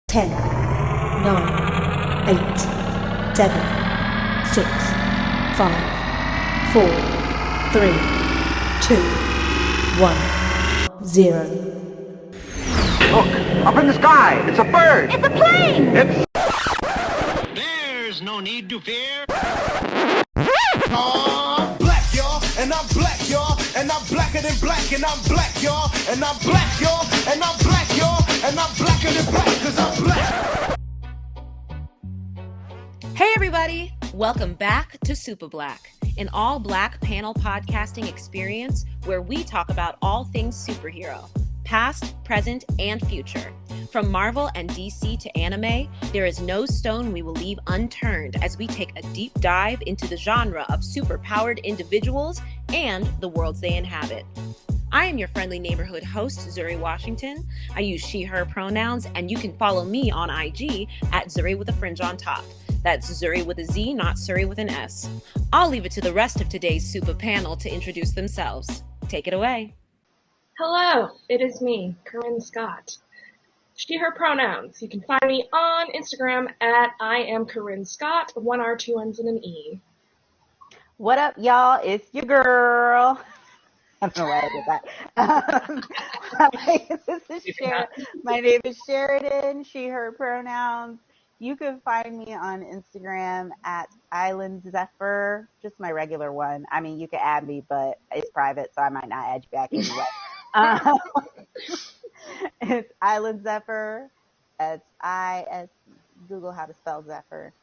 10, 9, 8, 7, 6, 5, 4, 3, 2, 1, 0. Look, up in the sky, it's a bird. It's a plane! There's no need to fear. I'm black, y'all, and I'm black, y'all, and I'm blacker than black, and I'm black, y'all, and I'm black, y'all, and I'm black, y'all, and I'm blacker than black, 'cause I'm black. Hey everybody! Welcome back to Super Black, an all-black panel podcasting experience where we talk about all things superhero, past, present, and future. From Marvel and DC to anime, there is no stone we will leave unturned as we take a deep dive into the genre of superpowered individuals and the worlds they inhabit. I am your friendly neighborhood host, Zuri Washington. I use she, her pronouns, and you can follow me on IG at Zuri with a fringe on top. That's Zuri with a Z, not Suri with an S. I'll leave it to the rest of today's super panel to introduce themselves. Take it away. Hello, it is me, Corinne Scott. She, her pronouns. You can find me on Instagram at I am Corinne Scott, 1 R, 2 N's, and an E. What up, y'all? It's your girl. I don't know why I did that. My name is Sheridan. She, her pronouns. You can find me on Instagram at Island Zephyr, just my regular one. I mean, you can add me, but it's private, so I might not add you back anyway. It's Island Zephyr. It's I-S. Google how to spell Zephyr.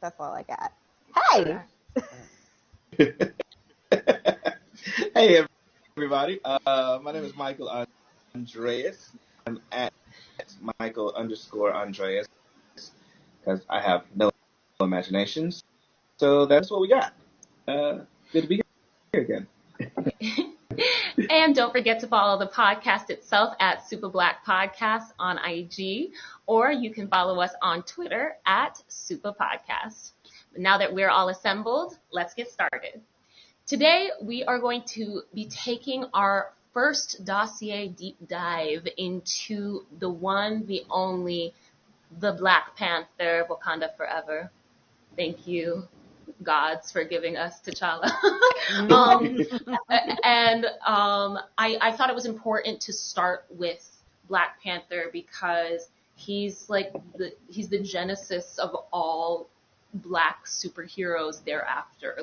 That's all I got. Hey! Hey, everybody. My name is Michael Andreas. I'm at Michael_Andreas because I have no imaginations. So that's what we got. Good to be here again. And don't forget to follow the podcast itself at Super Black Podcast on IG, or you can follow us on Twitter at Super Podcast. Now that we're all assembled, let's get started. Today, we are going to be taking our first Dossier Deep Dive into the one, the only, the Black Panther, Wakanda Forever. Thank you, gods, for giving us T'Challa. I thought it was important to start with Black Panther because he's the genesis of all Black superheroes thereafter.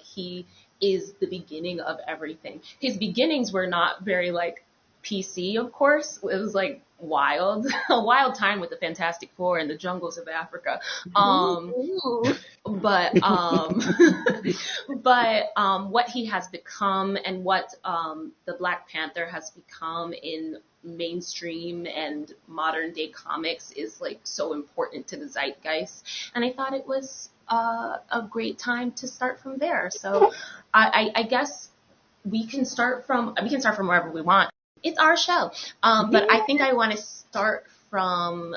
He is the beginning of everything. His beginnings were not very PC, of course. It was wild, a wild time with the Fantastic Four in the jungles of Africa. But what he has become and what the Black Panther has become in mainstream and modern day comics is so important to the zeitgeist. And I thought it was a great time to start from there. So I guess we can start from wherever we want. It's our show. But I think I want to start from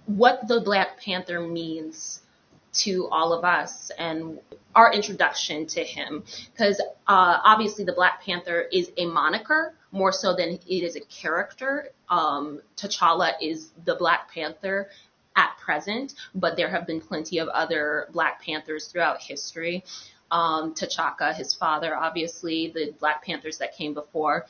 what the Black Panther means to all of us and our introduction to him. Because obviously the Black Panther is a moniker more so than it is a character. T'Challa is the Black Panther at present, but there have been plenty of other Black Panthers throughout history. T'Chaka, his father, obviously, the Black Panthers that came before.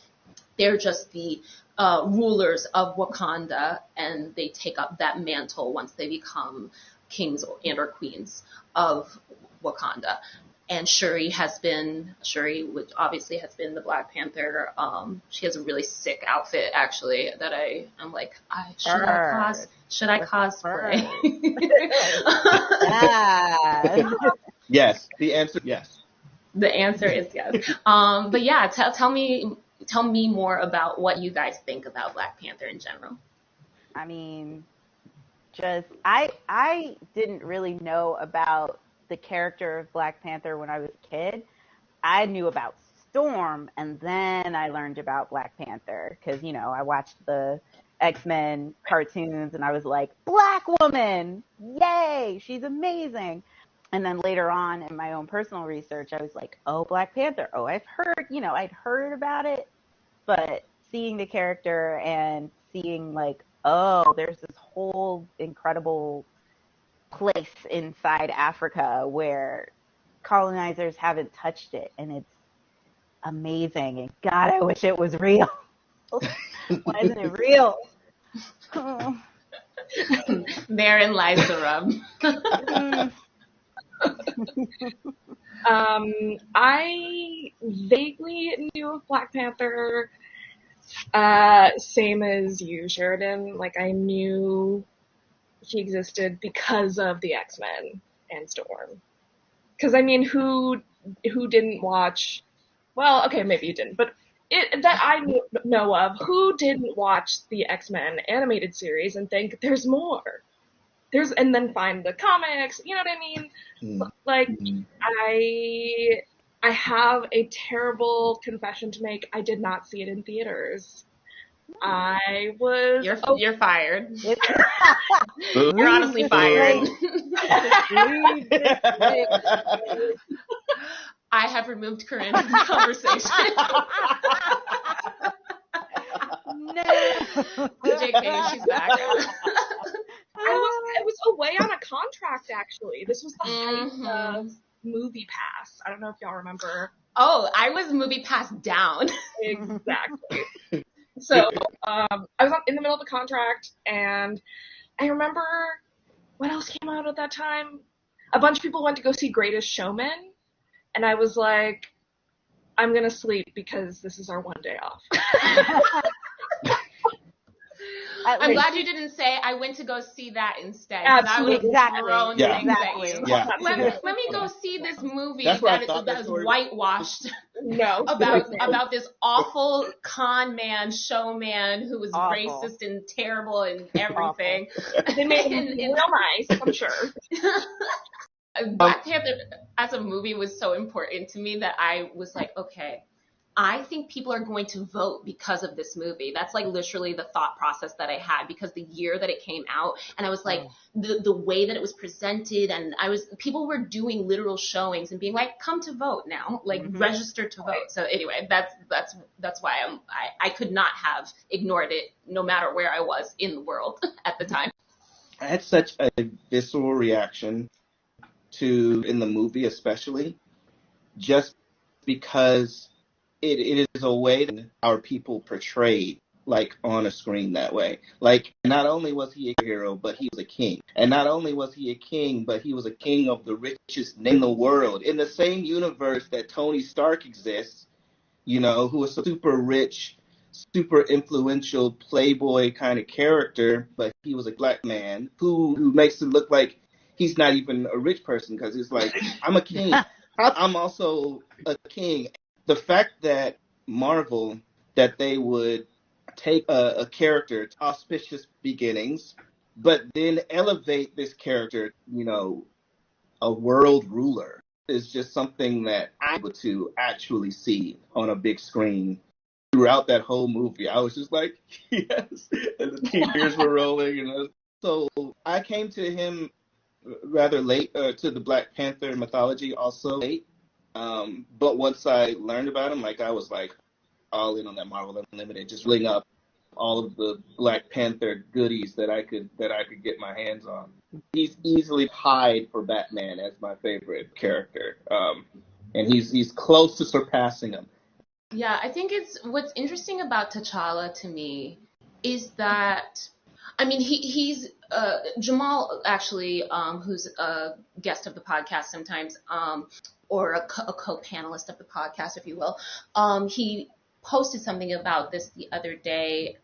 They're just the rulers of Wakanda, and they take up that mantle once they become kings and or queens of Wakanda. And Shuri, which obviously has been the Black Panther. She has a really sick outfit, actually, that I'm like, should I cosplay? Yes. The answer, yes. The answer is yes. But yeah, tell me more about what you guys think about Black Panther in general. I mean, I didn't really know about the character of Black Panther when I was a kid. I knew about Storm, and then I learned about Black Panther because, I watched the X-Men cartoons, and I was like, Black woman, yay, she's amazing. And then later on in my own personal research, I was like, oh, Black Panther. Oh, I'd heard about it, but seeing the character and seeing like, oh, there's this whole incredible place inside Africa where colonizers haven't touched it, and it's amazing. And God, I wish it was real. Why isn't it real? Oh. Therein lies the rub. I vaguely knew of Black Panther, same as you, Sheridan. Like, I knew he existed because of the X-Men and Storm. Because, I mean, who didn't watch, well, okay, maybe you didn't, but that I know of, who didn't watch the X-Men animated series and think there's more? And then find the comics, you know what I mean? Like, I have a terrible confession to make. I did not see it in theaters. I was... You're fired. You're honestly fired. I have removed Corinne from the conversation. No. JK, she's back. I was away on a contract, actually. This was the height of Movie Pass. I don't know if y'all remember. Oh, I was Movie Pass down. Exactly. So I was in the middle of a contract, and I remember what else came out at that time? A bunch of people went to go see Greatest Showman, and I was like, I'm going to sleep because this is our one day off. I'm glad you didn't say I went to go see that instead. Absolutely. That would have thrown things at you. Yeah. Let me go see this movie that is whitewashed. No. about this awful con man, showman who was racist and terrible and everything. They made him real nice, I'm sure. Black Panther as a movie was so important to me that I was like, okay, I think people are going to vote because of this movie. That's like literally the thought process that I had, because the year that it came out, and I was like, the way that it was presented, and people were doing literal showings and being like, come to vote now, like register to vote. So anyway, that's why I could not have ignored it, no matter where I was in the world at the time. I had such a visceral reaction in the movie, especially just because it is a way that our people portrayed, like, on a screen that way. Like, not only was he a hero, but he was a king. And not only was he a king, but he was a king of the richest in the world. In the same universe that Tony Stark exists, you know, who is a super rich, super influential playboy kind of character, but he was a black man who makes it look like he's not even a rich person, because he's like, I'm a king. I'm also a king. The fact that Marvel, that they would take a character to auspicious beginnings, but then elevate this character, you know, a world ruler, is just something that I'm able to actually see on a big screen. Throughout that whole movie, I was just like, yes, and the tears were rolling. And so I came to him rather late, to the Black Panther mythology also late. But once I learned about him, like, I was like all in on that Marvel Unlimited, just filling up all of the Black Panther goodies that I could get my hands on. He's easily tied for Batman as my favorite character, and he's close to surpassing him. Yeah, I think what's interesting about T'Challa to me is that, I mean, he's Jamal, actually, who's a guest of the podcast sometimes, or a co-panelist of the podcast, if you will. He posted something about this the other day,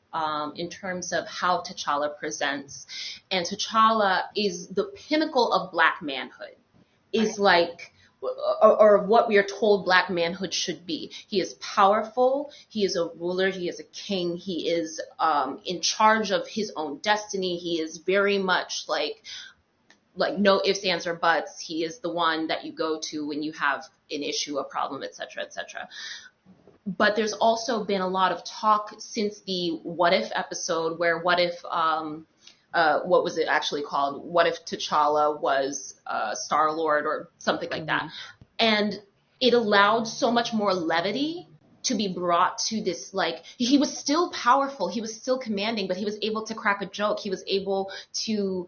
in terms of how T'Challa presents. And T'Challa is the pinnacle of black manhood, is like, or what we are told black manhood should be. He is powerful. He is a ruler. He is a king. He is in charge of his own destiny. He is very much like no ifs, ands, or buts. He is the one that you go to when you have an issue, a problem, etc., etc. But there's also been a lot of talk since the What If episode, where what if, what was it actually called? What if T'Challa was Star-Lord or something like that? And it allowed so much more levity to be brought to this, like, he was still powerful, he was still commanding, but he was able to crack a joke. He was able to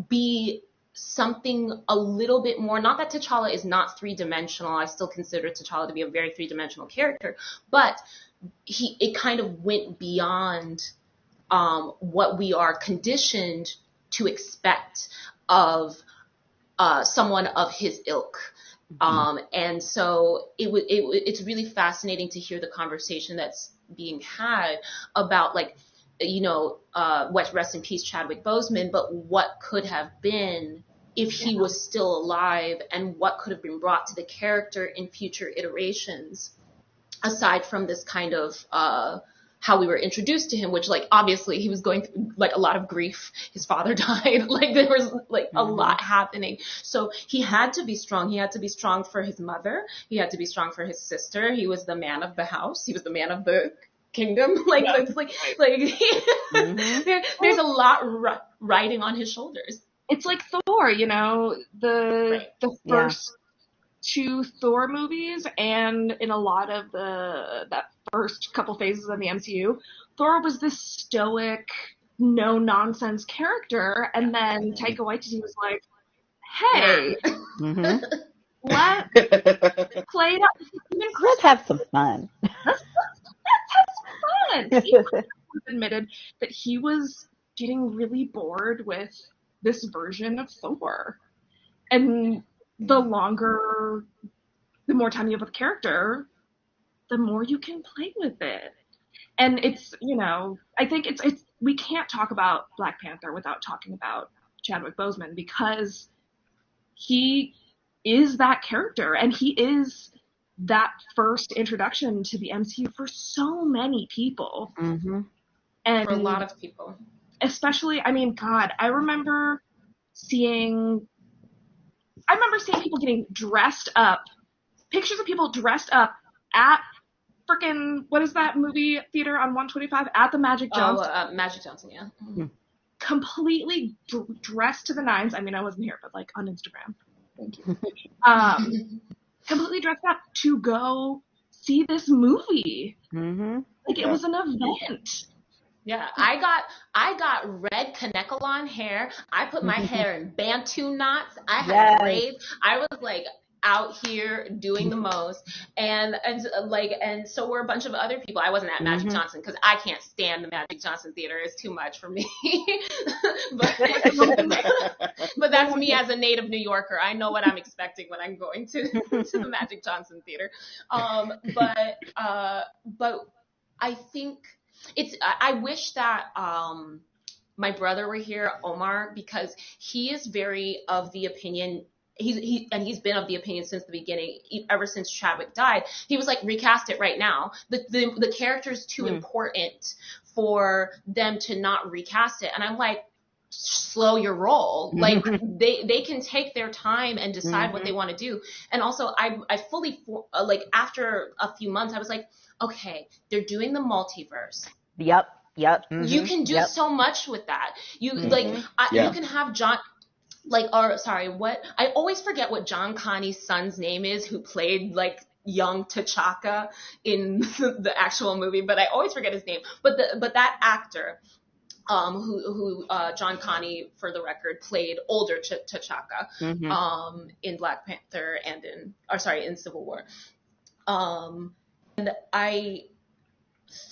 be something a little bit more, not that T'Challa is not three-dimensional. I still consider T'Challa to be a very three-dimensional character, but it kind of went beyond what we are conditioned to expect of someone of his ilk. And so it's really fascinating to hear the conversation that's being had about, like, you know, rest in peace Chadwick Boseman, but what could have been if he was still alive, and what could have been brought to the character in future iterations, aside from this kind of how we were introduced to him, which, like, obviously he was going through, like, a lot of grief. His father died. Like, there was, like, a lot happening. So he had to be strong. He had to be strong for his mother. He had to be strong for his sister. He was the man of the house. He was the man of the kingdom. Like, it's like there's a lot riding on his shoulders. It's like Thor, you know, the first two Thor movies, and in a lot of that first couple phases of the MCU, Thor was this stoic, no nonsense character, and then Taika Waititi was like, "Hey, let's play it up. Let's have some fun." Let's have some fun. He admitted that he was getting really bored with this version of Thor, and the more time you have with the character, the more you can play with it. And it's, you know, I think it's we can't talk about Black Panther without talking about Chadwick Boseman, because he is that character, and he is that first introduction to the MCU for so many people. And for a lot of people. Especially, I mean, God, I remember seeing people getting dressed up, pictures of people dressed up at frickin', what is that movie theater on 125? At the Magic Johnson. Oh, Magic Johnson, yeah. Completely dressed to the nines. I mean, I wasn't here, but, like, on Instagram. Thank you. Completely dressed up to go see this movie. Like, it was an event. Yeah, I got red Kanekalon hair. I put my hair in Bantu knots. I had braids. I was, like, out here doing the most, and so were a bunch of other people. I wasn't at Magic Johnson because I can't stand the Magic Johnson Theater. It's too much for me. but that's me as a native New Yorker. I know what I'm expecting when I'm going to the Magic Johnson Theater. But I think I wish that my brother were here, Omar, because he is very of the opinion. He's been of the opinion since the beginning, ever since Chadwick died. He was like, recast it right now. The character's too important for them to not recast it. And I'm like, slow your roll. Like, they can take their time and decide what they want to do. And also, I fully, like, after a few months, I was like, okay, they're doing the multiverse. Yep. You can do so much with that. You you can have John. I always forget what John Connie's son's name is, who played, like, young T'Chaka in the actual movie, but I always forget his name. But that actor, who John Connie, for the record, played older T'Chaka, in Black Panther and in Civil War. And I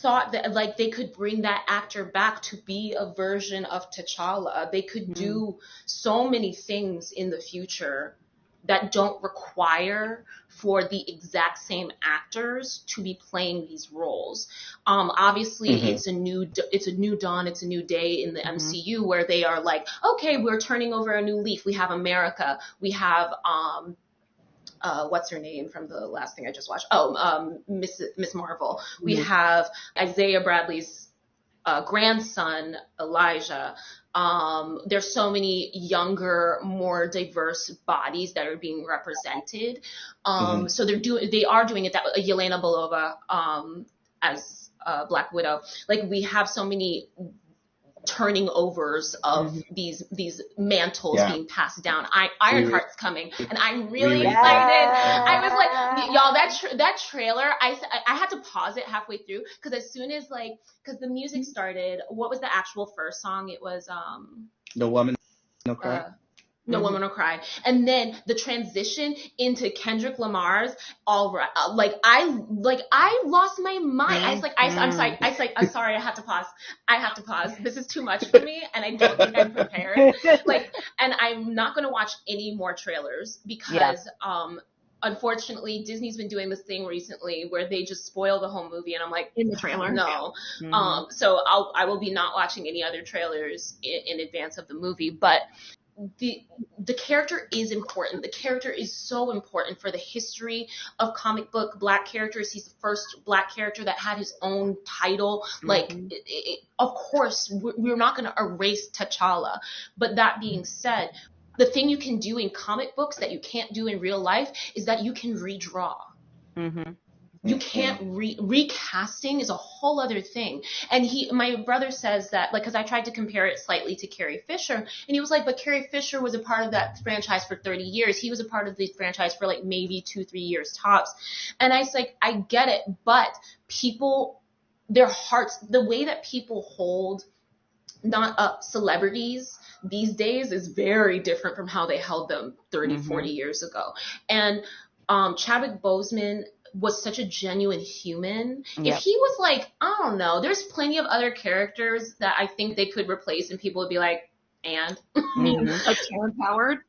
thought that, like, they could bring that actor back to be a version of T'Challa. They could do so many things in the future that don't require for the exact same actors to be playing these roles. Obviously, it's a new dawn, it's a new day in the MCU, where they are like, okay, we're turning over a new leaf. We have America. We have what's her name from the last thing I just watched? Miss Marvel. We have Isaiah Bradley's grandson, Elijah. There's so many younger, more diverse bodies that are being represented. So they are doing it. That Yelena Belova as Black Widow. Like, we have so many turning overs of these mantles being passed down. Ironheart's coming, and I'm really excited. I was like, y'all, that trailer, I had to pause it halfway through, because as soon as because the music started, what was the actual first song? It was No Woman, No Cry. No Woman No Cry, and then the transition into Kendrick Lamar's All Right. I lost my mind. I was like, I'm sorry. I have to pause. This is too much for me, and I don't think I'm prepared. And I'm not gonna watch any more trailers because unfortunately, Disney's been doing this thing recently where they just spoil the whole movie, and I'm like, in the trailer. No. So I will be not watching any other trailers in advance of the movie, but the character is important. The character is so important for the history of comic book Black characters. He's the first Black character that had his own title. Of course, we're not going to erase T'Challa. But that being said, the thing you can do in comic books that you can't do in real life is that you can redraw. You can't recasting is a whole other thing. And my brother says that, because I tried to compare it slightly to Carrie Fisher, and he was like, but Carrie Fisher was a part of that franchise for 30 years. He was a part of the franchise for maybe 2-3 years tops. And I was like, I get it, but people, their hearts, the way that people hold not celebrities these days is very different from how they held them 30, 40 years ago. And Chadwick Boseman was such a genuine human. If he was I don't know, there's plenty of other characters that I think they could replace, and people would be like, and like Terrence Howard.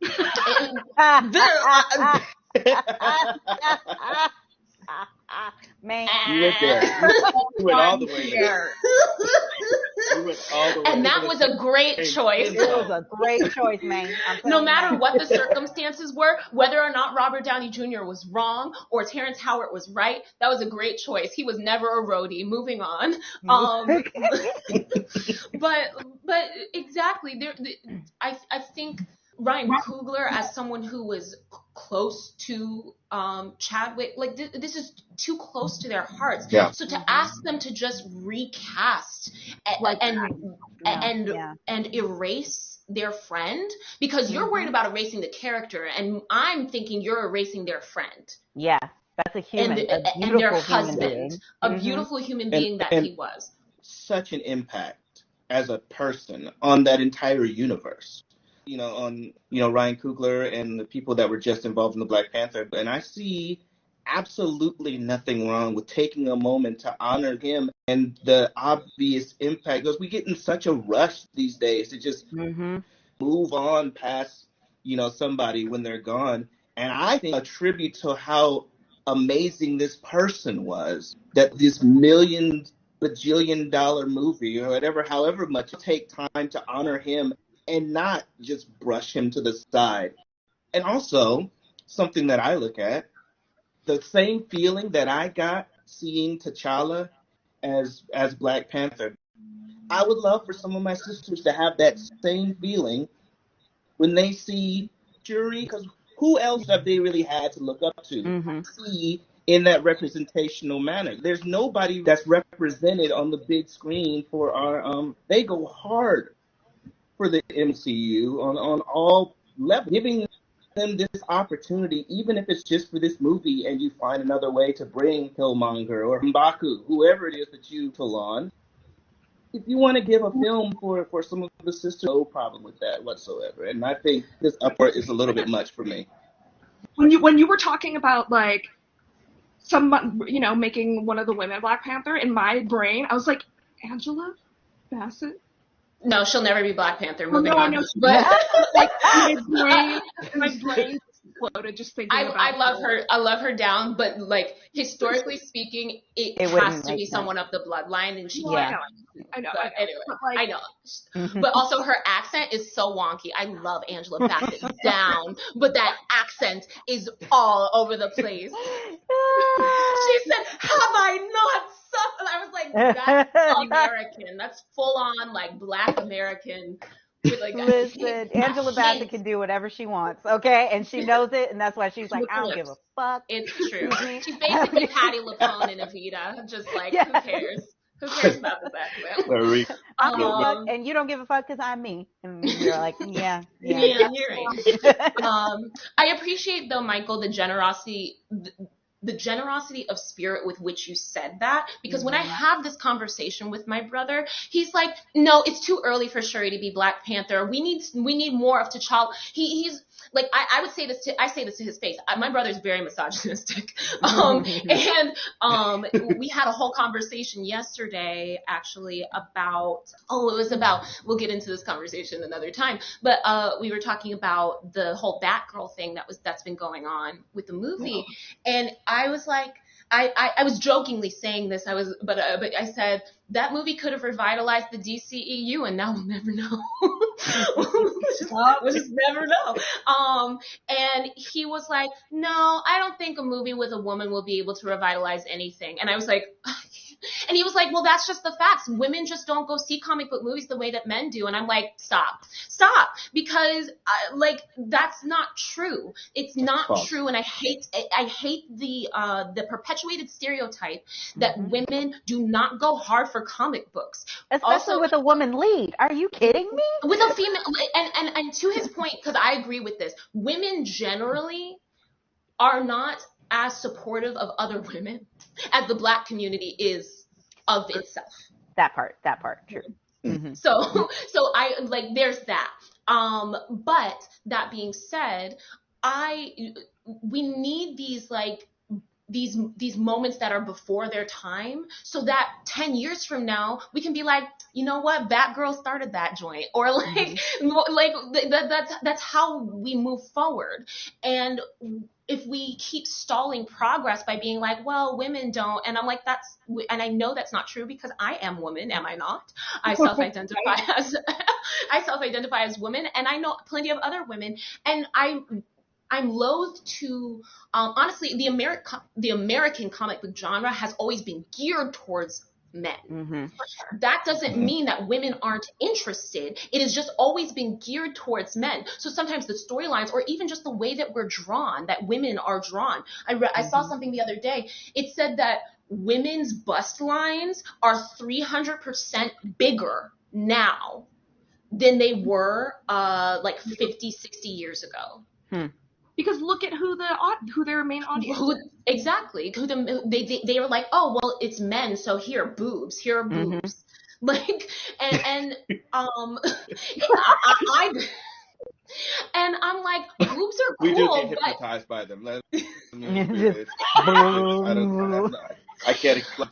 Man, you went there. You went all the way there. And that was a great choice. It was a great choice, man. No matter what the circumstances were, whether or not Robert Downey Jr. was wrong or Terrence Howard was right, that was a great choice. He was never a roadie. Moving on. But exactly, I think Ryan Coogler, as someone who was close to Chadwick, this is too close to their hearts. Yeah. So to ask them to just recast and erase their friend, because you're worried about erasing the character, and I'm thinking you're erasing their friend. Yeah, that's a human, and their husband, a beautiful human being that he was. Such an impact as a person on that entire universe. On Ryan Coogler and the people that were just involved in the Black Panther. And I see absolutely nothing wrong with taking a moment to honor him and the obvious impact, because we get in such a rush these days to just move on past, somebody when they're gone. And I think a tribute to how amazing this person was, that this bajillion-dollar movie or whatever, however much, take time to honor him and not just brush him to the side. And also, something that I look at, the same feeling that I got seeing T'Challa as Black Panther, I would love for some of my sisters to have that same feeling when they see Shuri, because who else have they really had to look up to, see in that representational manner? There's nobody that's represented on the big screen for our, they go hard for the MCU on all levels, giving them this opportunity, even if it's just for this movie, and you find another way to bring Killmonger or M'Baku, whoever it is that you pull on. If you want to give a film for some of the sisters, no problem with that whatsoever. And I think this upward is a little bit much for me. When you were talking about making one of the women Black Panther, in my brain I was like, Angela Bassett. No, she'll never be Black Panther. Moving on. on. But my brain exploded just thinking about I love her. I love her down, but historically speaking, it has to be someone of the bloodline, and she can't. I know. Anyway, I know. But also her accent is so wonky. I love Angela Bassett down, but that accent is all over the place. She said, "Have I not suffered?" I was like, "That's American. That's full on Black American." Listen, Angela Bassett can do whatever she wants, okay? And she knows it, and that's why she's like, I don't give a fuck. It's true. She's basically Patti LuPone and Evita, just who cares? Who cares about this accent? Where we I don't give a fuck, Um, and you don't give a fuck because I'm me. And you're like, yeah. yeah, you're right. I appreciate though, Michael, the generosity of spirit with which you said that, because when I have this conversation with my brother, he's like, no, it's too early for Shuri to be Black Panther. We need more of T'Challa. He's like, I would say this to, I say this to his face. My brother's very misogynistic. We had a whole conversation yesterday actually about, we'll get into this conversation another time, but we were talking about the whole Batgirl thing that's been going on with the movie. And I was like, I was jokingly saying this. But I said that movie could have revitalized the DCEU, and now we'll never know. We'll just never know. And he was like, no, I don't think a movie with a woman will be able to revitalize anything. And I was like, and he was like, well, that's just the facts. Women just don't go see comic book movies the way that men do. And I'm like, stop, because that's not true. It's not true. And I hate the perpetuated stereotype that women do not go hard for comic books. Especially Also, with a woman lead. Are you kidding me? with a female, and to his point, because I agree with this, women generally are not as supportive of other women as the Black community is of itself. That part, true. So I like, there's that. But that being said, we need these moments that are before their time, so that 10 years from now we can be like, you know what, Batgirl started that joint, or that's how we move forward. And if we keep stalling progress by being like, well, women don't, and I'm like, and I know that's not true because I am woman, am I not? I self-identify as woman, and I know plenty of other women, and I'm loath to, honestly, the American comic book genre has always been geared towards men. That doesn't mean that women aren't interested. It has just always been geared towards men. So sometimes the storylines, or even just the way that we're drawn, that women are drawn. I saw something the other day. It said that women's bust lines are 300% bigger now than they were 50, 60 years ago. Because look at who their main audience is. Exactly. They were like, oh, well, it's men, so here are boobs. Like, and and I'm like, boobs are cool. We do get hypnotized by them. I can't explain.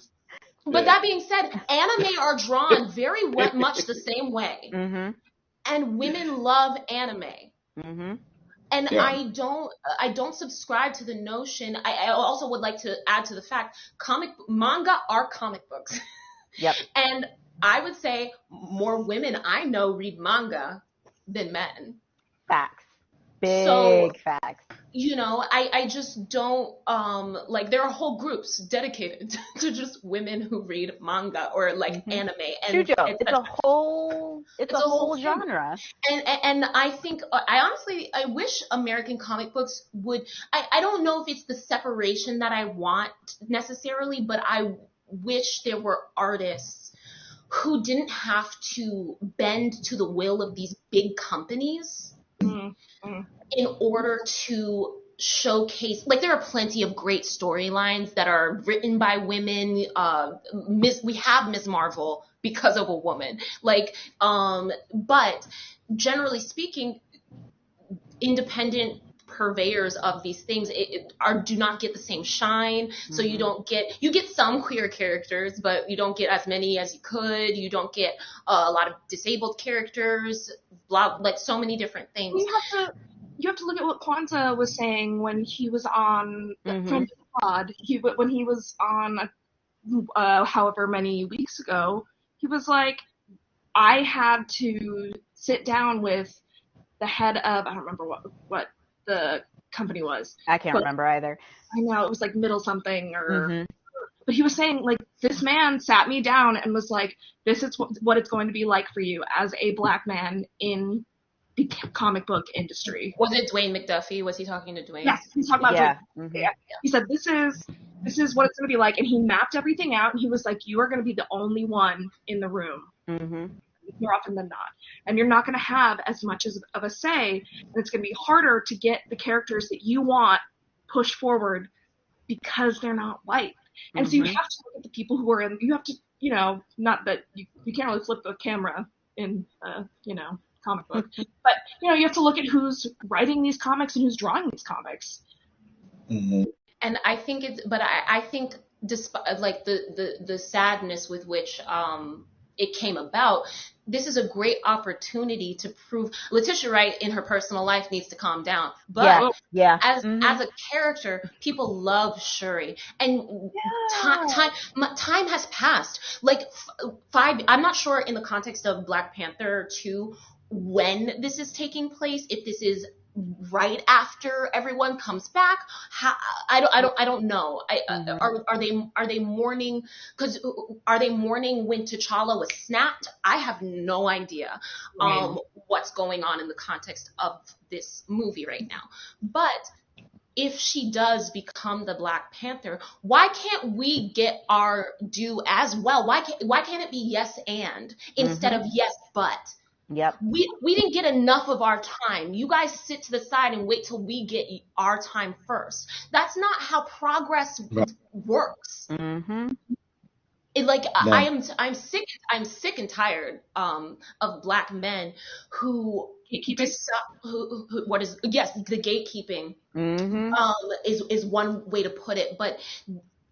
But that being said, anime are drawn very much the same way. And women love anime. And I don't subscribe to the notion. I also would like to add to the fact, manga are comic books. Yep. And I would say more women I know read manga than men. Facts. Big facts. You know, I just don't, there are whole groups dedicated to just women who read manga or anime. And Shoujo. It's a whole genre. And I think, I wish American comic books would, I don't know if it's the separation that I want necessarily, but I wish there were artists who didn't have to bend to the will of these big companies in order to showcase, there are plenty of great storylines that are written by women. We have Ms. Marvel because of a woman. But generally speaking, independent purveyors of these things do not get the same shine. So you get some queer characters, but you don't get as many as you could. You don't get a lot of disabled characters, so many different things. You have to look at what Kwanzaa was saying when he was on Friend of the Pod. When he was on however many weeks ago, he was like, I had to sit down with the head of, I don't remember what the company was. I can't remember either. I know, it was middle something but he was saying, this man sat me down and was like, this is what it's going to be like for you as a Black man in the comic book industry. Was it Dwayne McDuffie? Was he talking to Dwayne? Yes, he's talking about Yeah. Dwayne. Mm-hmm. Yeah. He said, this is what it's going to be like. And he mapped everything out, and he was like, you are going to be the only one in the room. Mm-hmm. More often than not. And you're not going to have as much of a say, and it's going to be harder to get the characters that you want pushed forward because they're not white. And so you have to look at the people who are in, you have to, not that you can't really flip the camera in, comic book, but, you have to look at who's writing these comics and who's drawing these comics. Mm-hmm. And I think I think despite like the sadness with which it came about, this is a great opportunity to prove Letitia Wright in her personal life needs to calm down. But as a character, people love Shuri, and time has passed. Like 5. I'm not sure in the context of Black Panther 2 when this is taking place. If this is right after everyone comes back, I don't know. Are they mourning? Because are they mourning when T'Challa was snapped? I have no idea what's going on in the context of this movie right now. But if she does become the Black Panther, why can't we get our due as well? Why can't it be yes and instead of yes but? Yep. We didn't get enough of our time. You guys sit to the side and wait till we get our time first. That's not how progress works. Mm-hmm. I'm sick and tired of Black men who the gatekeeping is one way to put it, but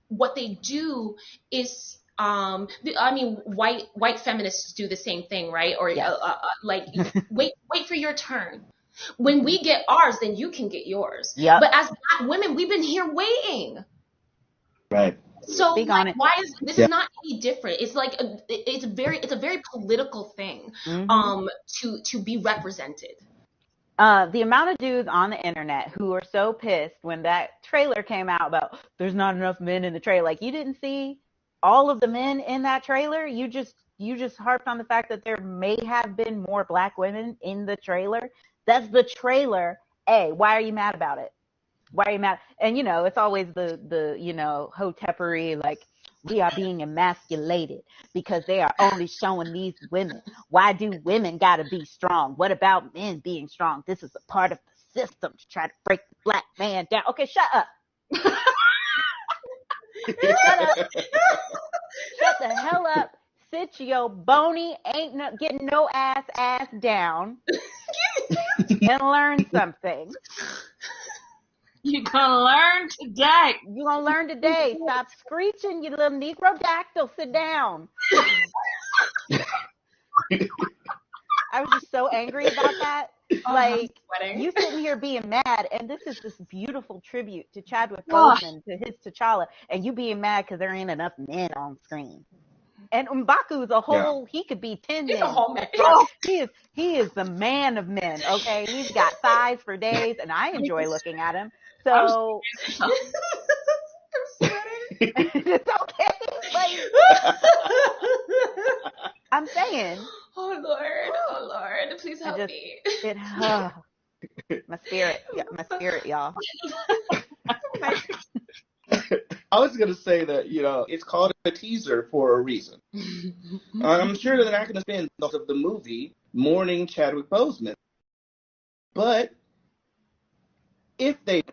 what they do is white feminists do the same thing, right? Or wait for your turn. When we get ours, then you can get yours. Yep. But as Black women, we've been here waiting. Right. So why is this is not any different? It's like it's a very political thing to be represented. The amount of dudes on the internet who are so pissed when that trailer came out about there's not enough men in the trailer. Like, you didn't see all of the men in that trailer. You just harped on the fact that there may have been more Black women in the trailer. That's the trailer. Why are you mad about it? Why are you mad? And it's always the hotepery, like, we are being emasculated because they are only showing these women. Why do women gotta be strong? What about men being strong? This is a part of the system to try to break the Black man down. Okay, shut up. Shut up. Shut the hell up. Sit your bony, getting no ass down and learn something. You're gonna learn today. You're gonna learn today. Stop screeching, you little necrodactyl. Sit down. I was just so angry about that. Like, you sitting here being mad, and this is this beautiful tribute to Chadwick Boseman, to his T'Challa, and you being mad because there ain't enough men on screen. And M'Baku's a whole, he could be 10 men. He's a whole man. He is the man of men, okay? He's got thighs for days, and I enjoy looking at him. So, I'm it's okay. Like, I'm saying. Oh Lord, please help me. My spirit, y'all. I was going to say that, it's called a teaser for a reason. I'm sure they're not going to spend most of the movie mourning Chadwick Boseman. But if they,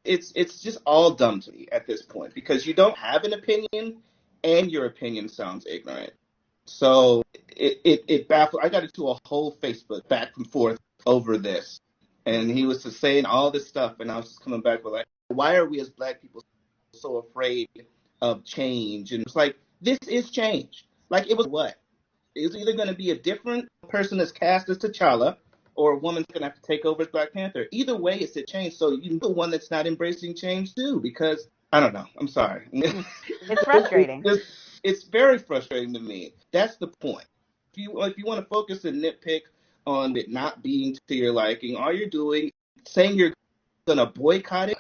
it's just all dumb to me at this point, because you don't have an opinion and your opinion sounds ignorant. So it baffled. I got into a whole Facebook back and forth over this. And he was just saying all this stuff, and I was just coming back with, like, why are we as Black people so afraid of change? And it's like, this is change. Like, it was what? It was either going to be a different person that's cast as T'Challa, or a woman's going to have to take over as Black Panther. Either way, it's a change. So you're the one that's not embracing change too, because, I don't know. I'm sorry. It's frustrating. It's very frustrating to me. That's the point. If you want to focus and nitpick on it not being to your liking, all you're doing, saying you're going to boycott it,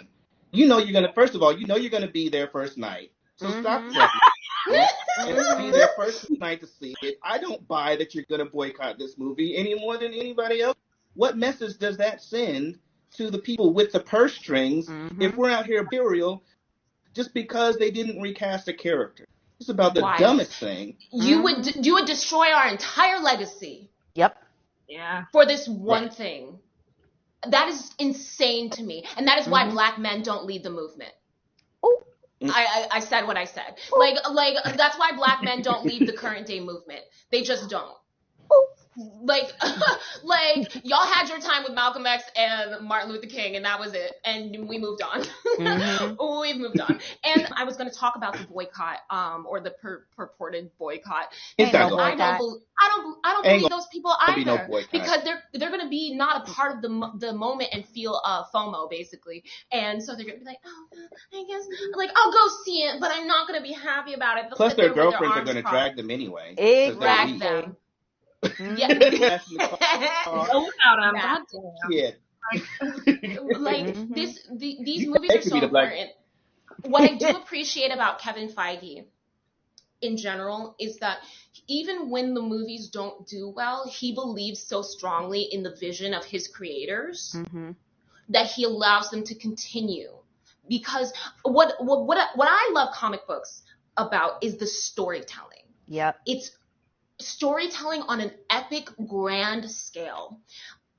you're going to, first of all, you're going to be there first night. So stop threatening. It's be their first night to see it. I don't buy that you're going to boycott this movie any more than anybody else. What message does that send to the people with the purse strings if we're out here imperial just because they didn't recast a character? It's about the dumbest thing. You would destroy our entire legacy. Yep. Yeah. For this one thing. That is insane to me. And that is why black men don't lead the movement. Oh. I said what I said. Like that's why black men don't lead the current day movement. They just don't. Like y'all had your time with Malcolm X and Martin Luther King, and that was it, and we moved on. We've moved on. And I was going to talk about the boycott, or the purported boycott. I don't believe those people either, no because they're going to be not a part of the moment and feel FOMO basically, and so they're going to be like, oh, I guess like I'll go see it, but I'm not going to be happy about it. Plus, their girlfriends are going to drag them anyway. Drag them. Yeah. Yeah. Like these movies are so important. What I do appreciate about Kevin Feige in general is that even when the movies don't do well, he believes so strongly in the vision of his creators that he allows them to continue. Because what I love comic books about is the storytelling. Yep. It's storytelling on an epic, grand scale.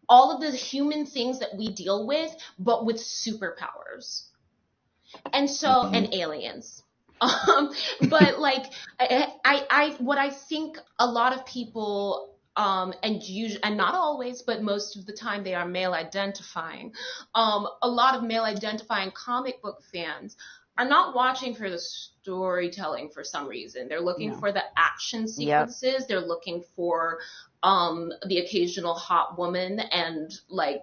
All of the human things that we deal with, but with superpowers. And so, and aliens. But like, what I think a lot of people, and not always, but most of the time they are male identifying. A lot of male identifying comic book fans are not watching for the storytelling for some reason. They're looking for the action sequences. Yep. They're looking for the occasional hot woman and like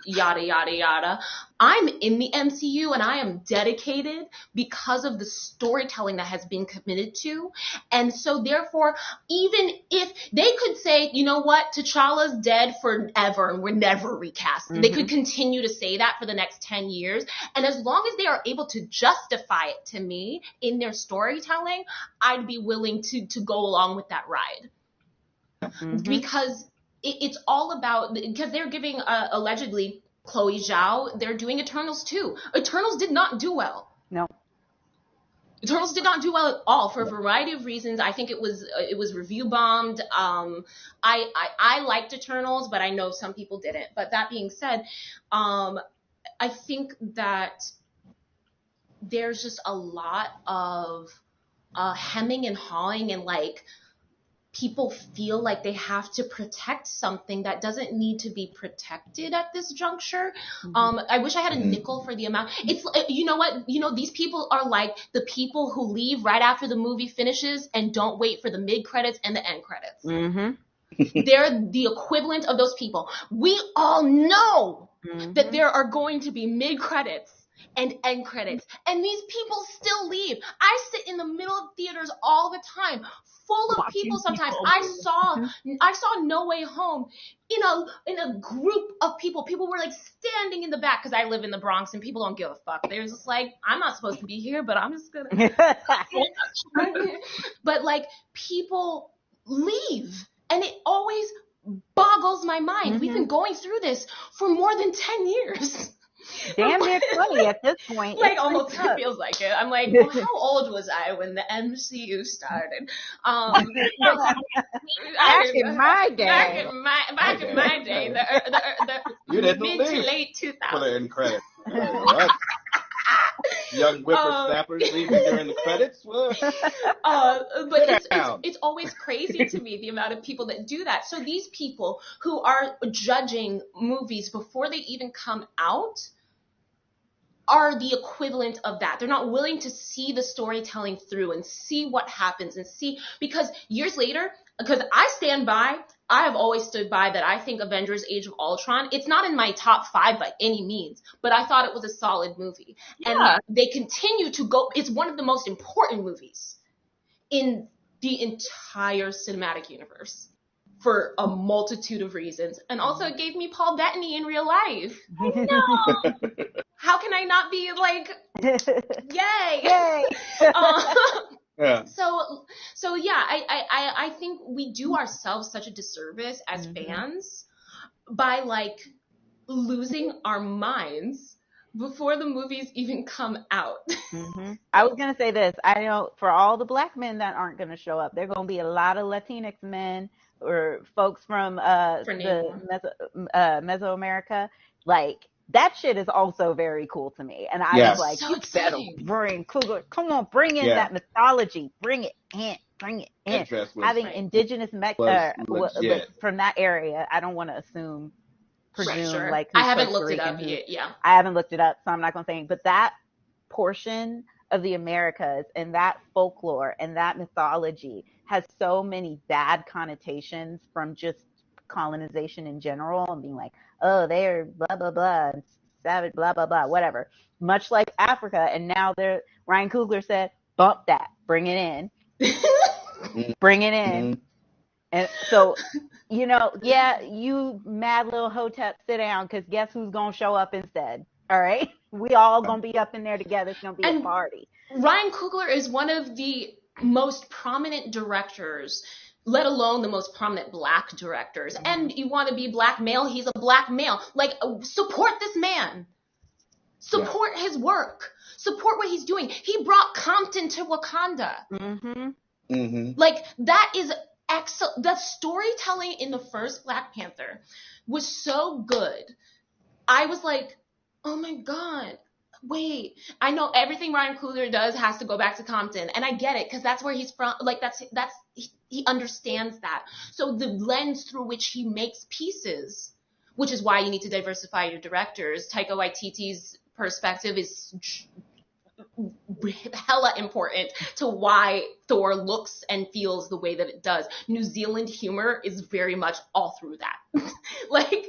yada, yada, yada. I'm in the MCU and I am dedicated because of the storytelling that has been committed to. And so therefore, even if they could say, you know what, T'Challa's dead forever and we're never recasting. They could continue to say that for the next 10 years. And as long as they are able to justify it to me in their storytelling, I'd be willing to go along with that ride. Because it's all about, because they're giving allegedly Chloe Zhao, they're doing Eternals too. Eternals did not do well. No. Eternals did not do well at all for a variety of reasons. I think it was review bombed. I liked Eternals, but I know some people didn't. But that being said, I think that there's just a lot of hemming and hawing and like, people feel like they have to protect something that doesn't need to be protected at this juncture. I wish I had a nickel for the amount. It's, you know what? You know, these people are like the people who leave right after the movie finishes and don't wait for the mid credits and the end credits. They're the equivalent of those people. We all know that there are going to be mid credits and end credits, and these people still leave. I sit in the middle of theaters all the time, full of people sometimes. I saw No Way Home in a group of people. People were like standing in the back because I live in the Bronx and people don't give a fuck. They're just like, I'm not supposed to be here, but I'm just gonna. But like people leave, and it always boggles my mind. We've been going through this for more than 10 years. Damn near 20 at this point. Like almost it feels like it. I'm like, well, how old was I when the MCU started? Back in my day. Back in my day, the mid to late 2000s. For the end credits. What? Young whippersnappers leaving during the credits? But it's always crazy to me the amount of people that do that. So these people who are judging movies before they even come out are the equivalent of that. They're not willing to see the storytelling through and see what happens and see, because years later, because I have always stood by that I think Avengers Age of Ultron, it's not in my top 5 by any means, but I thought it was a solid movie. Yeah. And they continue to go, it's one of the most important movies in the entire cinematic universe. for a multitude of reasons. And also it gave me Paul Bettany in real life. How can I not be like, yay? Yay! Yeah. So yeah, I think we do ourselves such a disservice as fans by like losing our minds before the movies even come out. I was gonna say this. I know for all the black men that aren't gonna show up, there are gonna be a lot of Latinx men or folks from Mesoamerica. Like that shit is also very cool to me. And I was like, So you better exciting. bring Cougar. Come on, bring in that mythology. Bring it in. Bring it in. That dress was, Having indigenous legit. from that area. I don't want to presume like who's I haven't Costa looked it Rican, up yet. Yeah. I haven't looked it up, so I'm not gonna say. But that portion of the Americas and that folklore and that mythology has so many bad connotations from just colonization in general and being like, oh, they're blah blah blah, savage, blah blah blah, whatever. Much like Africa, and now Ryan Coogler said, bump that, bring it in, bring it in. And so, you know, yeah, you mad little hotep, sit down, because guess who's going to show up instead? All right? We all going to be up in there together. It's going to be a party. Ryan Coogler is one of the most prominent directors, let alone the most prominent black directors. And you want to be black male, he's a black male. Like, support this man. Support his work. Support what he's doing. He brought Compton to Wakanda. Like, that is excellent. The storytelling in the first Black Panther was so good. I was like, oh my God, wait. I know everything Ryan Coogler does has to go back to Compton, and I get it because that's where he's from. Like he understands that. So the lens through which he makes pieces, which is why you need to diversify your directors. Taika Waititi's perspective is hella important to why Thor looks and feels the way that it does. New Zealand humor is very much all through that. like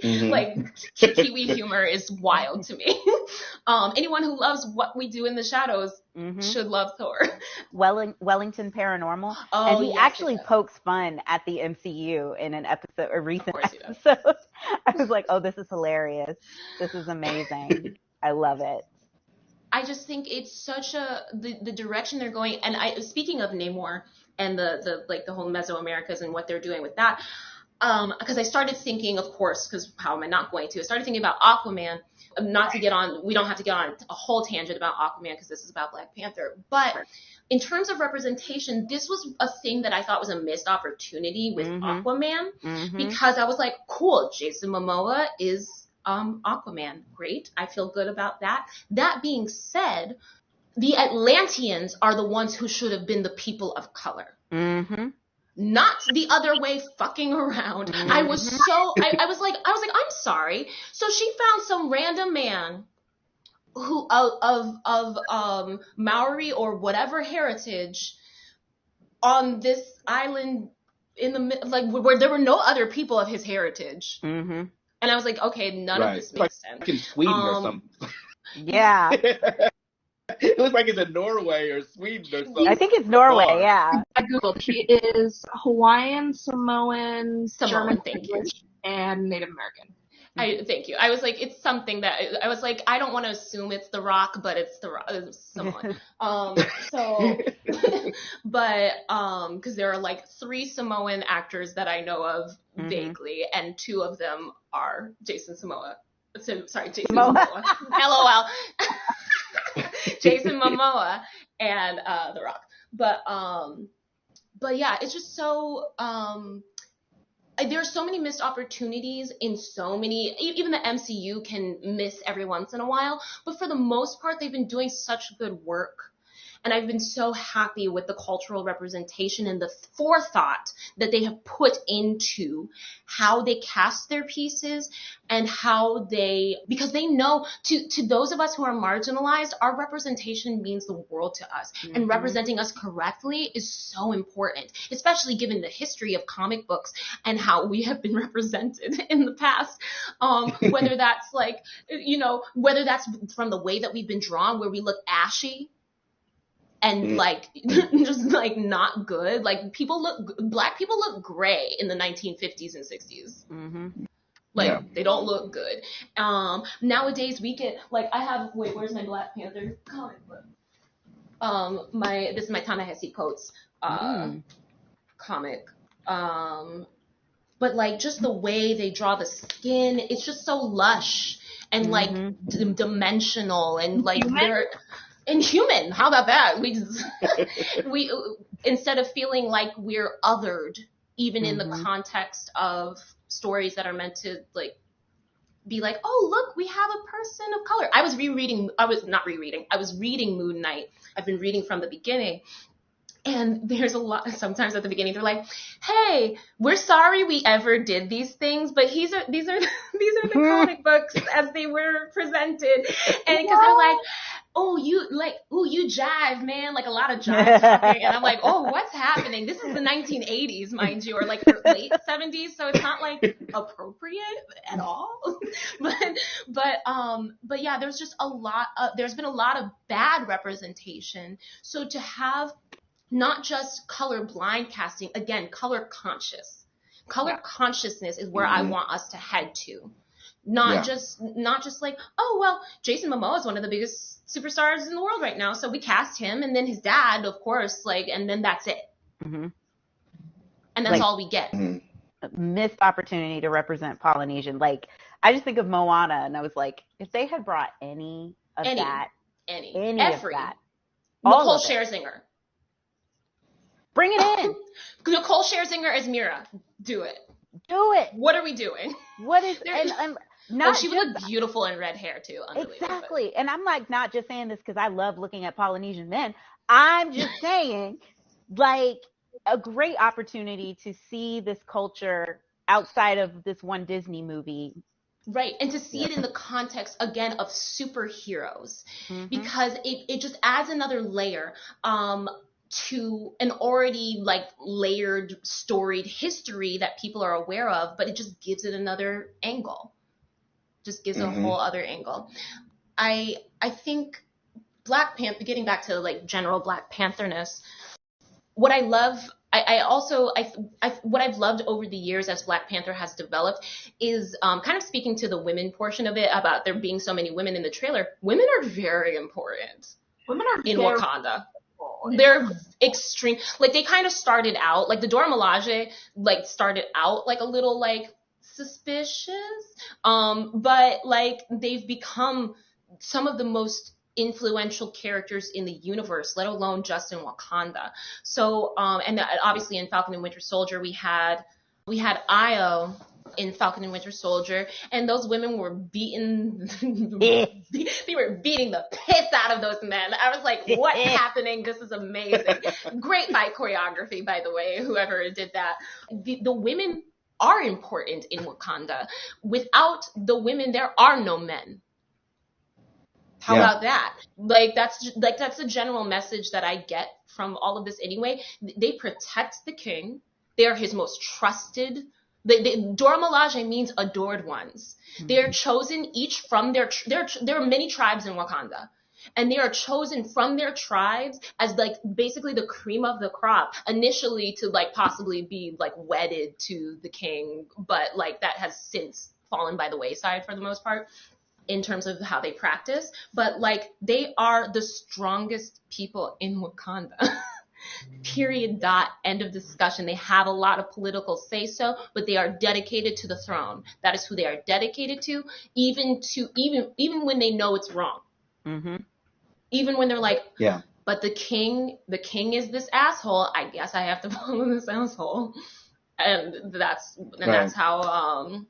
Kiwi humor is wild to me. Anyone who loves what we do in the shadows should love Thor. Wellington Paranormal. And he actually pokes fun at the MCU in an episode, a recent episode. I was like, oh, this is hilarious. This is amazing. I love it. I just think it's such the direction they're going. And speaking of Namor and the whole Mesoamericas and what they're doing with that, because I started thinking, of course, because how am I not going to? I started thinking about Aquaman. We don't have to get on a whole tangent about Aquaman because this is about Black Panther. But in terms of representation, this was a thing that I thought was a missed opportunity with Aquaman because I was like, cool, Jason Momoa is Aquaman. Great. I feel good about that. That being said, the Atlanteans are the ones who should have been the people of color. Not the other way fucking around. I was like, I'm sorry. So she found some random man who of Maori or whatever heritage on this island in the where there were no other people of his heritage. And I was like, okay, none of this makes sense. Like in Sweden or something. Yeah. It looks like it's in Norway or Sweden or something. I think it's Norway, yeah. I googled. She is Hawaiian, Samoan, German, English, and Native American. Thank you. I was like, it's something that I was like, I don't want to assume it's The Rock, but it's The Rock. Samoan. Because there are like 3 Samoan actors that I know of vaguely, and 2 of them are Jason Momoa. Jason Momoa. LOL. Jason Momoa and The Rock. But yeah, it's just so there are so many missed opportunities in so many, even the MCU can miss every once in a while, but for the most part, they've been doing such good work. And I've been so happy with the cultural representation and the forethought that they have put into how they cast their pieces and because they know to those of us who are marginalized, our representation means the world to us. And representing us correctly is so important, especially given the history of comic books and how we have been represented in the past. Whether that's whether that's from the way that we've been drawn, where we look ashy and like just like not good. Like black people look gray in the 1950s and 60s. Like they don't look good. Nowadays we get like where's my Black Panther comic book? This is my Ta-Nehisi Coates comic. But like just the way they draw the skin, it's just so lush and like dimensional and like they're inhuman. How about that? We instead of feeling like we're othered, even in the context of stories that are meant to like be like, oh look, we have a person of color. I was reading Moon Knight. I've been reading from the beginning. And there's a lot, sometimes at the beginning, they're like, hey, we're sorry we ever did these things, but these are the comic books as they were presented. And because they're like, you jive, man, like a lot of jive talking. And I'm like, oh, what's happening? This is the 1980s, mind you, or like late 70s. So it's not like appropriate at all. But yeah, there's just there's been a lot of bad representation. So to have not just color blind casting, again, color conscious. Color consciousness is where I want us to head to. Not just like, oh, well, Jason Momoa is one of the biggest superstars in the world right now, so we cast him, and then his dad, of course, like, and then that's it. And that's like, all we get. Missed opportunity to represent Polynesian. Like, I just think of Moana, and I was like, if they had brought any of that, Nicole Scherzinger. Bring it in. Nicole Scherzinger as Mira. Do it. What are we doing? What is and not she would look beautiful in red hair too. Exactly. And I'm like not just saying this because I love looking at Polynesian men. I'm just saying like a great opportunity to see this culture outside of this one Disney movie. Right. And to see it in the context again of superheroes because it just adds another layer. To an already like layered, storied history that people are aware of, but it just gives it another angle. Just gives a whole other angle. I think Black Panther, getting back to like general Black Pantherness, what I love, what I've loved over the years as Black Panther has developed is kind of speaking to the women portion of it about there being so many women in the trailer. Women are very important. Women are in Wakanda. They're extreme. Like they kind of started out like the Dora Milaje like started out like a little like suspicious, but like they've become some of the most influential characters in the universe, let alone just in Wakanda. So and obviously in Falcon and Winter Soldier we had Io in Falcon and Winter Soldier, and those women were beating they were beating the piss out of those men. I was like, what's happening? This is amazing. Great fight choreography, by the way, whoever did that. The women are important in Wakanda. Without the women, there are no men. How about that? Like that's a general message that I get from all of this anyway. They protect the king. They are his most trusted. Dora Milaje means adored ones. They are chosen each from there are many tribes in Wakanda, and they are chosen from their tribes as like basically the cream of the crop initially to like possibly be like wedded to the king, but like that has since fallen by the wayside for the most part in terms of how they practice. But like they are the strongest people in Wakanda. Period. Dot. End of discussion. They have a lot of political say so, but they are dedicated to the throne. That is who they are dedicated to, even when they know it's wrong. Even when they're like, but the king is this asshole. I guess I have to follow this asshole. And that's how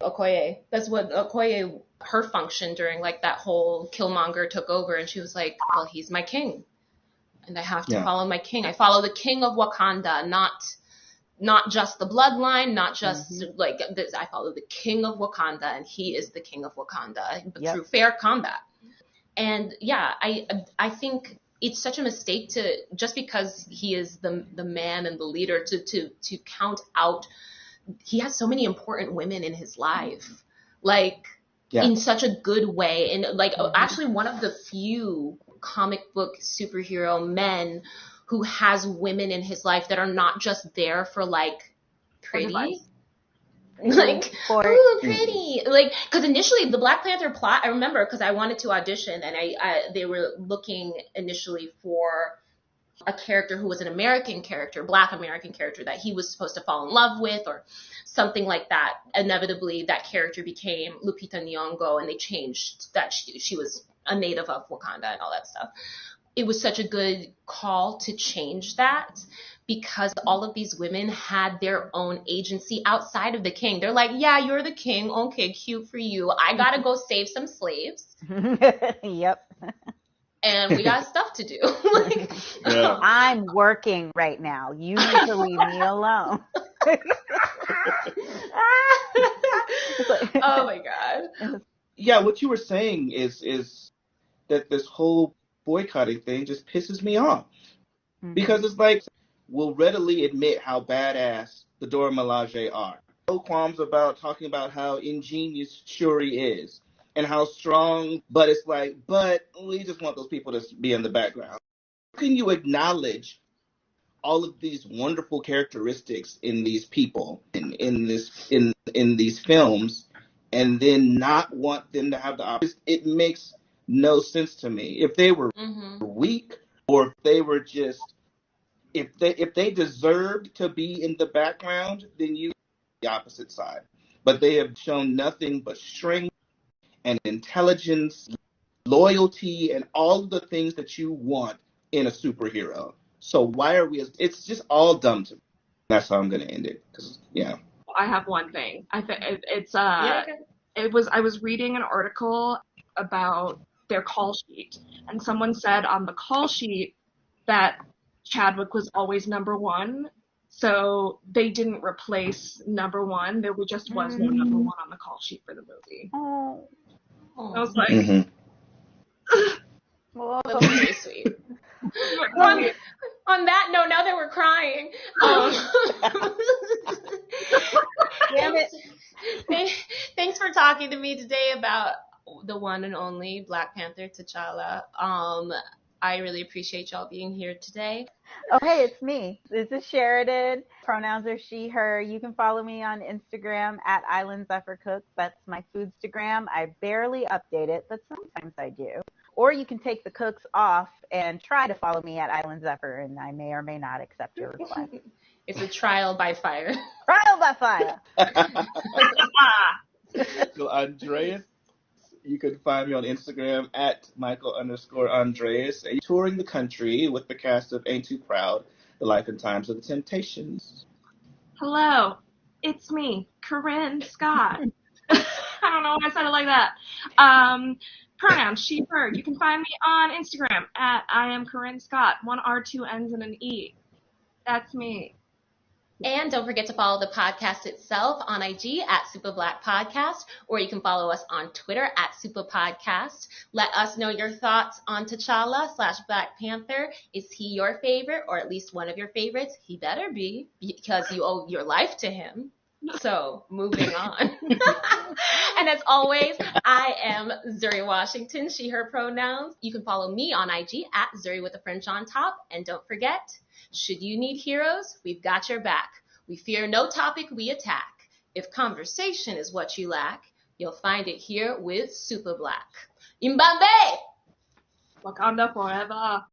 Okoye. That's what Okoye, her function during like that whole Killmonger took over, and she was like, well, he's my king. And I have to follow my king. I follow the king of Wakanda, not just the bloodline, not just like this. I follow the king of Wakanda, and he is the king of Wakanda through fair combat. And yeah, I think it's such a mistake to just because he is the man and the leader to count out. He has so many important women in his life, like in such a good way, and like actually one of the few comic book superhero men who has women in his life that are not just there for like pretty. Like, ooh, pretty. Like, because initially the Black Panther plot, I remember because I wanted to audition, and they were looking initially for a character who was an American character, Black American character that he was supposed to fall in love with or something like that. Inevitably, that character became Lupita Nyong'o, and they changed that she was a native of Wakanda and all that stuff. It was such a good call to change that, because all of these women had their own agency outside of the king. They're like, yeah, you're the king. Okay, cute for you. I got to go save some slaves. Yep. And we got stuff to do. Like, Yeah. I'm working right now. You need to leave me alone. Oh my God. Yeah, what you were saying is that this whole boycotting thing just pisses me off. Because it's like, we'll readily admit how badass the Dora Milaje are. No qualms about talking about how ingenious Shuri is and how strong, but it's like, but we just want those people to be in the background. How can you acknowledge all of these wonderful characteristics in these people in these films and then not want them to have the opportunity? It makes no sense to me. If they were weak, or if they were just, if they deserved to be in the background, then you the opposite side. But they have shown nothing but strength and intelligence, loyalty, and all of the things that you want in a superhero. So why are we? It's just all dumb to me. That's how I'm gonna end it. 'Cause, yeah. I have one thing. I think it's Yeah, I was reading an article about their call sheet, and someone said on the call sheet that Chadwick was always number one, so they didn't replace number one. There just was no number one on the call sheet for the movie. Oh. I was like, Well, that was very sweet. On that note, now that we're crying, damn it. thanks for talking to me today about the one and only Black Panther, T'Challa. I really appreciate y'all being here today. Oh, hey, it's me. This is Sheridan. Pronouns are she, her. You can follow me on Instagram at Island Zephyr Cooks. That's my foodstagram. I barely update it, but sometimes I do. Or you can take the cooks off and try to follow me at Island Zephyr, and I may or may not accept your request. It's a trial by fire. Trial by fire. So Andreas, you can find me on Instagram at Michael_Andreas. And touring the country with the cast of Ain't Too Proud, The Life and Times of the Temptations. hello, it's me, Corinne Scott. I don't know why I said it like that. Pronouns, she, her. You can find me on Instagram at I am Corinne Scott. 1 R, 2 N's, and an E. That's me. And don't forget to follow the podcast itself on IG at Supablack Podcast, or you can follow us on Twitter at Supapodcast. Let us know your thoughts on T'Challa/Black Panther. Is he your favorite, or at least one of your favorites? He better be, because you owe your life to him. So, moving on. And as always, I am Zuri Washington, she, her pronouns. You can follow me on IG at Zuri with the French on top. And don't forget, should you need heroes, we've got your back. We fear no topic we attack. If conversation is what you lack, you'll find it here with Supablack. YIBAMBE! Wakanda Forever.